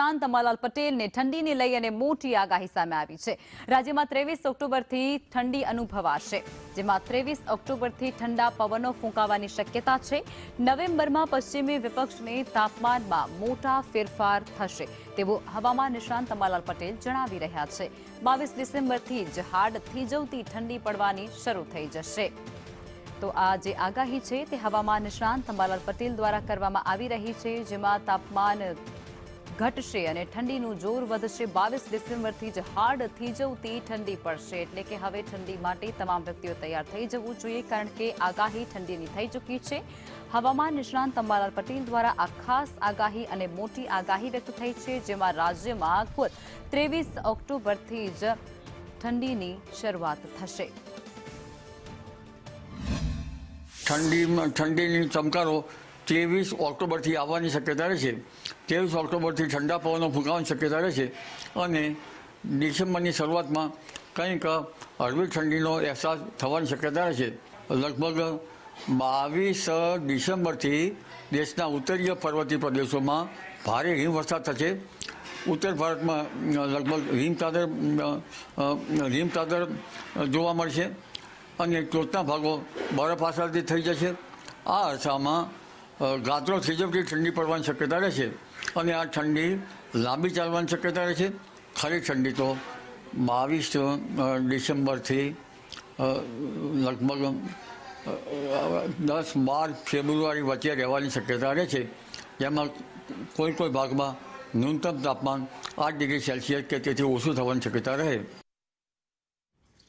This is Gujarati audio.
નિષ્ણાંત અંબાલાલ પટેલને ઠંડીને લઈ અને મોટી આગાહી સામે આવી છે। રાજ્યમાં 23 ઓક્ટોબરથી ઠંડી અનુભવાશે, જેમાં 23 ઓક્ટોબરથી ઠંડા પવનો ફૂંકાવાની શક્યતા છે। નવેમ્બરમાં પશ્ચિમી વિપક્ષને તાપમાનમાં મોટા ફેરફાર થશે તેવું હવામાન નિષ્ણાંત અંબાલાલ પટેલ જણાવી રહ્યા છે। 22 ડિસેમ્બરથી જ હાડ થીજવતી ઠંડી પડવાની શરૂ થઈ જશે। તો આ જે આગાહી છે તે હવામાન નિષ્ણાંત અંબાલાલ પટેલ દ્વારા કરવામાં આવી રહી છે, જેમાં તાપમાન ઘટશે અને ઠંડીનું જોર વધશે। 22 ડિસેમ્બરથી જ હાડ થીજવતી ઠંડી પડશે, એટલે કે હવે ઠંડી માટે તમામ વ્યક્તિઓ તૈયાર થઈ જવું જોઈએ, કારણ કે આગાહી ઠંડીની થઈ ચૂકી છે। હવામાન નિષ્ણાંત અંબાલાલ પટેલ દ્વારા આ ખાસ આગાહી અને મોટી આગાહી વ્યક્ત થઈ છે, જેમાં રાજ્યમાં કુલ 23 ઓક્ટોબરથી જ ઠંડીની શરૂઆત થશે। ઠંડીની ચમકારો 23 ઓક્ટોબરથી આવવાની શક્યતા રહેશે। 23 ઓક્ટોબરથી ઠંડા પવનો ફૂંકાવાની શક્યતા રહેશે અને ડિસેમ્બરની શરૂઆતમાં કંઈક હળવી ઠંડીનો અહેસાસ થવાની શક્યતા રહેશે। લગભગ 22 ડિસેમ્બરથી દેશના ઉત્તરીય પર્વતીય પ્રદેશોમાં ભારે હિમવર્ષા થશે। ઉત્તર ભારતમાં લગભગ હિમચાદર જોવા મળશે અને ટોચના ભાગો બરફ આચ્છાદિત થઈ જશે। આ અરસામાં ગાત્રો થીજવતી ઠંડી પડવાની શક્યતા રહેશે અને આ ઠંડી લાંબી ચાલવાની શક્યતા રહેશે। ખરી ઠંડી તો 22 ડિસેમ્બરથી લગભગ 10-12 ફેબ્રુઆરી વચ્ચે રહેવાની શક્યતા રહેશે, જેમાં કોઈ ભાગમાં ન્યૂનતમ તાપમાન 8 ડિગ્રી સેલ્સિયસ કે તેથી ઓછું થવાની શક્યતા રહે।